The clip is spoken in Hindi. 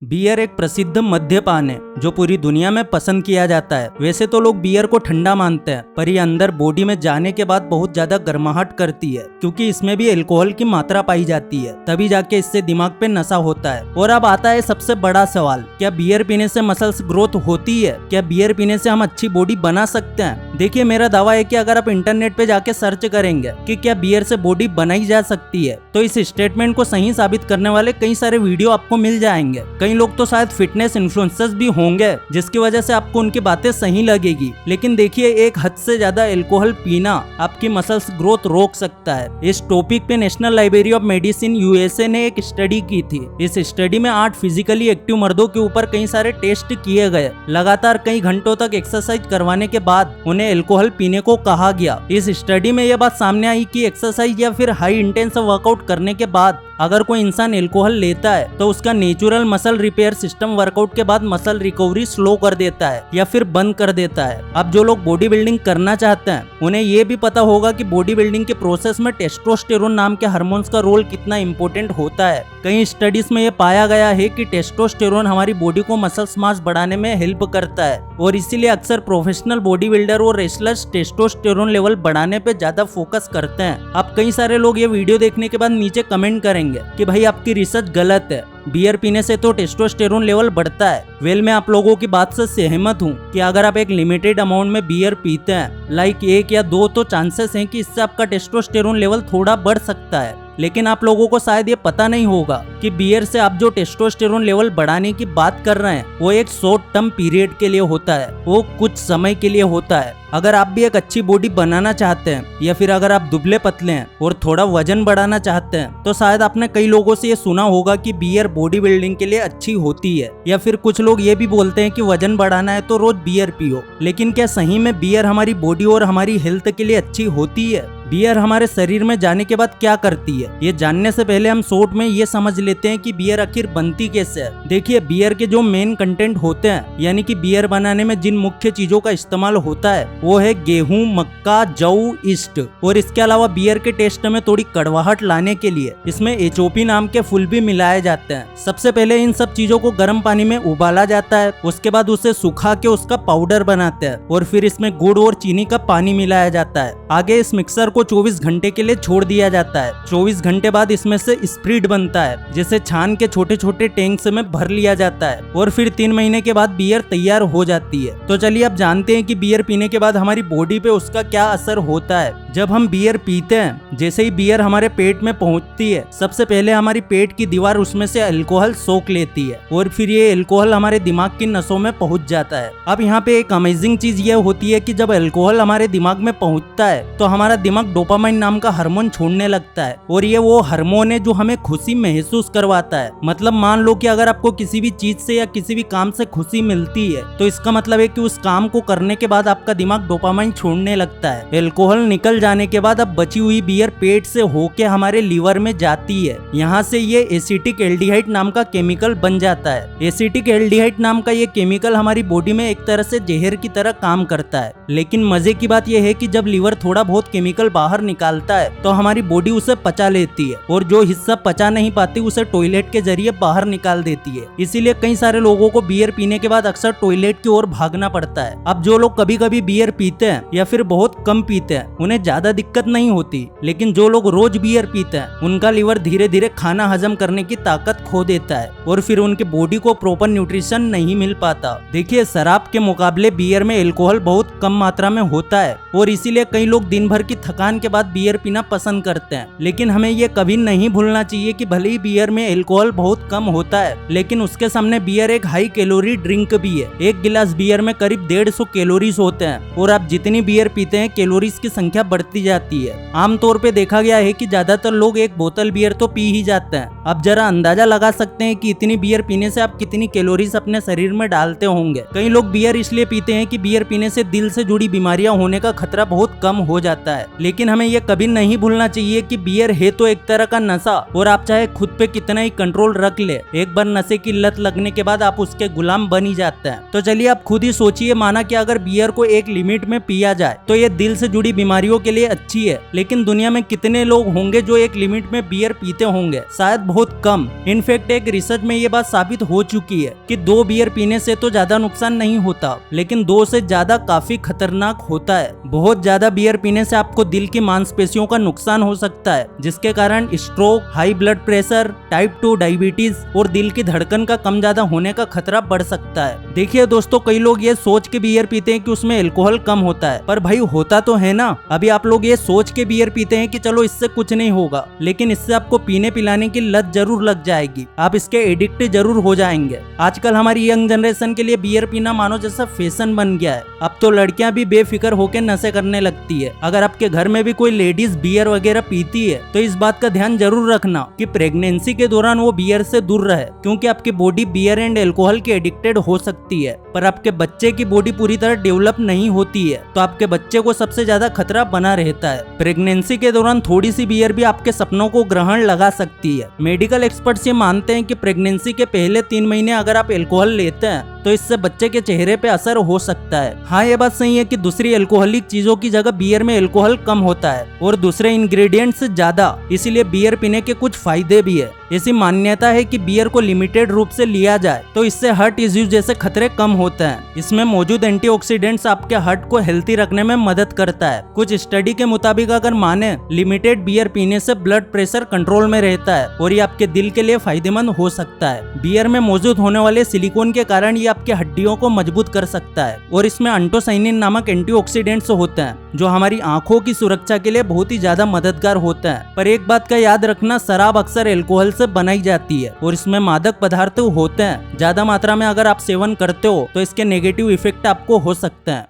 बियर एक प्रसिद्ध मद्यपान है जो पूरी दुनिया में पसंद किया जाता है। वैसे तो लोग बियर को ठंडा मानते हैं, पर ये अंदर बॉडी में जाने के बाद बहुत ज्यादा गर्माहट करती है, क्योंकि इसमें भी अल्कोहल की मात्रा पाई जाती है। तभी जाके इससे दिमाग पे नशा होता है। और अब आता है सबसे बड़ा सवाल, क्या बियर पीने से मसल्स ग्रोथ होती है? क्या बियर पीने से हम अच्छी बॉडी बना सकते हैं? देखिए, मेरा दावा है कि अगर आप इंटरनेट पे जाके सर्च करेंगे कि क्या बियर से बॉडी बनाई जा सकती है, तो इस स्टेटमेंट को सही साबित करने वाले कई सारे वीडियो आपको मिल जाएंगे। कई लोग तो शायद फिटनेस इन्फ्लुएंसर्स भी होंगे, जिसकी वजह से आपको उनकी बातें सही लगेगी। लेकिन देखिए, एक हद से ज्यादा अल्कोहल पीना आपकी मसल्स ग्रोथ रोक सकता है। इस टॉपिक पे national library of medicine USA ने एक स्टडी की थी। इस स्टडी में 8 फिजिकली एक्टिव मर्दों के ऊपर कई सारे टेस्ट किए गए। लगातार कई घंटों तक एक्सरसाइज करवाने के बाद उन्हें अल्कोहल पीने को कहा गया। इस स्टडी में यह बात सामने आई कि एक्सरसाइज या फिर हाई इंटेंस वर्कआउट करने के बाद अगर कोई इंसान अल्कोहल लेता है तो उसका natural muscle repair system workout के बाद मसल रिकवरी स्लो कर देता है या फिर बंद कर देता है। अब जो लोग बॉडी बिल्डिंग करना चाहते हैं, उन्हें ये भी पता होगा कि बॉडी बिल्डिंग के प्रोसेस में टेस्टोस्टेरोन नाम के हार्मोन्स का रोल कितना इंपॉर्टेंट होता है। कई स्टडीज में ये पाया गया है कि टेस्टोस्टेरोन हमारी बॉडी को मसल्स मास बढ़ाने में हेल्प करता है, और इसीलिए अक्सर प्रोफेशनल बॉडी बिल्डर और रेसलर्स टेस्टोस्टेरोन लेवल बढ़ाने पे ज्यादा फोकस करते हैं। अब कई सारे लोग ये वीडियो देखने के बाद नीचे कमेंट करेंगे कि भाई आपकी रिसर्च गलत है, बियर पीने से तो टेस्टोस्टेरोन लेवल बढ़ता है। वेल, मैं आप लोगों की बात से सहमत हूँ कि अगर आप एक लिमिटेड अमाउंट में बियर पीते हैं, लाइक 1 या 2, तो चांसेस हैं कि इससे आपका टेस्टोस्टेरोन लेवल थोड़ा बढ़ सकता है। लेकिन आप लोगों को शायद ये पता नहीं होगा कि बियर से आप जो टेस्टोस्टेरोन लेवल बढ़ाने की बात कर रहे हैं, वो एक शॉर्ट टर्म पीरियड के लिए होता है, वो कुछ समय के लिए होता है। अगर आप भी एक अच्छी बॉडी बनाना चाहते हैं, या फिर अगर आप दुबले पतले हैं और थोड़ा वजन बढ़ाना चाहते हैं, तो शायद आपने कई लोगों से ये सुना होगा कि बियर बॉडी बिल्डिंग के लिए अच्छी होती है। या फिर कुछ लोग ये भी बोलते हैं कि वजन बढ़ाना है तो रोज बियर पियो। लेकिन क्या सही में बियर हमारी बॉडी और हमारी हेल्थ के लिए अच्छी होती है? बियर हमारे शरीर में जाने के बाद क्या करती है, ये जानने से पहले हम शॉर्ट में ये समझ लेते हैं कि बियर आखिर बनती कैसे है। देखिए, बियर के जो मेन कंटेंट होते हैं, यानी कि बियर बनाने में जिन मुख्य चीजों का इस्तेमाल होता है, वो है गेहूं, मक्का, जौ, ईस्ट। और इसके अलावा बियर के टेस्ट में थोड़ी कड़वाहट लाने के लिए इसमें एचओपी नाम के फूल भी मिलाए जाते हैं। सबसे पहले इन सब चीजों को गर्म पानी में उबाला जाता है, उसके बाद उसे सुखा के उसका पाउडर बनाते हैं, और फिर इसमें गुड़ और चीनी का पानी मिलाया जाता है। आगे इस मिक्सर को 24 घंटे के लिए छोड़ दिया जाता है। 24 घंटे बाद इसमें से स्प्रिट बनता है, जिसे छान के छोटे छोटे टैंक्स में भर लिया जाता है, और फिर 3 महीने के बाद बियर तैयार हो जाती है। तो चलिए अब जानते हैं कि बियर पीने के बाद हमारी बॉडी पे उसका क्या असर होता है। जब हम बियर पीते हैं, जैसे ही बियर हमारे पेट में पहुंचती है, सबसे पहले हमारी पेट की दीवार उसमें से अल्कोहल सोख लेती है, और फिर ये अल्कोहल हमारे दिमाग की नसों में पहुंच जाता है। अब यहाँ पे एक अमेजिंग चीज ये होती है कि जब अल्कोहल हमारे दिमाग में पहुंचता है, तो हमारा दिमाग डोपामाइन नाम का हार्मोन छोड़ने लगता है, और ये वो हार्मोन है जो हमें खुशी महसूस करवाता है। मतलब मान लो कि अगर आपको किसी भी चीज से या किसी भी काम से खुशी मिलती है, तो इसका मतलब है कि उस काम को करने के बाद आपका दिमाग डोपामाइन छोड़ने लगता है। अल्कोहल निकल जाने के बाद अब बची हुई बियर पेट से होके हमारे लीवर में जाती है। यहाँ से ये एसिटिक एल्डिहाइड नाम का केमिकल बन जाता है। एसिटिक एल्डिहाइड नाम का ये केमिकल हमारी बॉडी में एक तरह से जहर की तरह काम करता है। लेकिन मजे की बात यह है कि जब लीवर थोड़ा बहुत केमिकल बाहर निकालता है, तो हमारी बॉडी उसे पचा लेती है, और जो हिस्सा पचा नहीं पाती उसे टॉयलेट के जरिए बाहर निकाल देती है। इसीलिए कई सारे लोगों को बियर पीने के बाद अक्सर टॉयलेट की ओर भागना पड़ता है। अब जो लोग कभी कभी बियर पीते हैं या फिर बहुत कम पीते हैं, उन्हें ज्यादा दिक्कत नहीं होती। लेकिन जो लोग रोज बियर पीते हैं, उनका लीवर धीरे धीरे खाना हजम करने की ताकत खो देता है, और फिर उनके बॉडी को प्रॉपर न्यूट्रिशन नहीं मिल पाता। देखिए, शराब के मुकाबले बियर में अल्कोहल बहुत कम मात्रा में होता है, और इसीलिए कई लोग दिन भर की थकान के बाद बियर पीना पसंद करते हैं। लेकिन हमें ये कभी नहीं भूलना चाहिए कि भले ही बियर में अल्कोहल बहुत कम होता है, लेकिन उसके सामने बियर एक हाई कैलोरी ड्रिंक भी है। एक गिलास बियर में करीब 150 कैलोरीज होते हैं, और आप जितनी बियर पीते हैं, कैलोरीज की संख्या बढ़ती जाती है। आमतौर पे देखा गया है कि ज्यादातर लोग एक बोतल बियर तो पी ही जाते हैं। अब जरा अंदाजा लगा सकते हैं कि इतनी बियर पीने से आप कितनी कैलोरीज अपने शरीर में डालते होंगे। कई लोग बियर इसलिए पीते हैं कि बियर पीने से दिल से जुड़ी बीमारियां होने का खतरा बहुत कम हो जाता है। लेकिन लेकिन हमें ये कभी नहीं भूलना चाहिए कि बियर है तो एक तरह का नशा, और आप चाहे खुद पे कितना ही कंट्रोल रख ले, एक बार नशे की लत लगने के बाद आप उसके गुलाम बन ही जाते हैं। तो चलिए आप खुद ही सोचिए, माना कि अगर बियर को एक लिमिट में पिया जाए तो ये दिल से जुड़ी बीमारियों के लिए अच्छी है, लेकिन दुनिया में कितने लोग होंगे जो एक लिमिट में बियर पीते होंगे? शायद बहुत कम। इनफैक्ट एक रिसर्च में ये बात साबित हो चुकी है कि 2 बियर पीने से तो ज्यादा नुकसान नहीं होता, लेकिन 2 से ज्यादा काफी खतरनाक होता है। बहुत ज्यादा बियर पीने से आपको दिल की मांसपेशियों का नुकसान हो सकता है, जिसके कारण stroke, high blood pressure, type 2 diabetes और दिल की धड़कन का कम ज्यादा होने का खतरा बढ़ सकता है। देखिए दोस्तों, कई लोग ये सोच के बियर पीते हैं कि उसमें अल्कोहल कम होता है, पर भाई होता तो है ना। अभी आप लोग ये सोच के बियर पीते हैं कि चलो इससे कुछ नहीं होगा, लेकिन इससे आपको पीने पिलाने की लत जरूर लग जाएगी, आप इसके एडिक्ट जरूर हो जाएंगे। आजकल हमारी यंग जनरेशन के लिए बियर पीना मानो जैसा फैशन बन गया है। अब तो लड़कियां भी बेफिक्र होकर नशे करने लगती है। अगर आपके घर में भी कोई लेडीज बियर वगैरह पीती है तो इस बात का ध्यान जरूर रखना कि प्रेगनेंसी के दौरान वो बियर से दूर रहे, क्योंकि आपकी बॉडी बियर एंड अल्कोहल की एडिक्टेड हो सकती है। पर आपके बच्चे की बॉडी पूरी तरह डेवलप नहीं होती है, तो आपके बच्चे को सबसे ज्यादा खतरा बना रहता है। प्रेगनेंसी के दौरान थोड़ी सी बियर भी आपके सपनों को ग्रहण लगा सकती है। मेडिकल एक्सपर्ट्स ये मानते हैं कि प्रेगनेंसी के पहले 3 महीने अगर आप अल्कोहल लेते हैं तो इससे बच्चे के चेहरे पे असर हो सकता है। हाँ, ये बात सही है कि दूसरी अल्कोहलिक चीजों की जगह बियर में अल्कोहल कम होता है और दूसरे इंग्रेडिएंट्स ज्यादा, इसीलिए बियर पीने के कुछ फायदे भी है। ऐसी मान्यता है कि बियर को लिमिटेड रूप से लिया जाए तो इससे हार्ट इश्यूज जैसे खतरे कम होते हैं। इसमें मौजूद एंटीऑक्सीडेंट्स आपके हार्ट को हेल्थी रखने में मदद करता है। कुछ स्टडी के मुताबिक अगर माने, लिमिटेड बियर पीने से ब्लड प्रेशर कंट्रोल में रहता है और ये आपके दिल के लिए फायदेमंद हो सकता है। बियर में मौजूद होने वाले सिलिकॉन के कारण ये आपके हड्डियों को मजबूत कर सकता है और इसमें एंटोसाइनिन नामक एंटीऑक्सीडेंट्स होते हैं जो हमारी आंखों की सुरक्षा के लिए बहुत ही ज्यादा मददगार होते हैं। पर एक बात का याद रखना, शराब अक्सर अल्कोहल से बनाई जाती है और इसमें मादक पदार्थ होते हैं। ज्यादा मात्रा में अगर आप सेवन करते हो तो इसके नेगेटिव इफेक्ट आपको हो सकते हैं।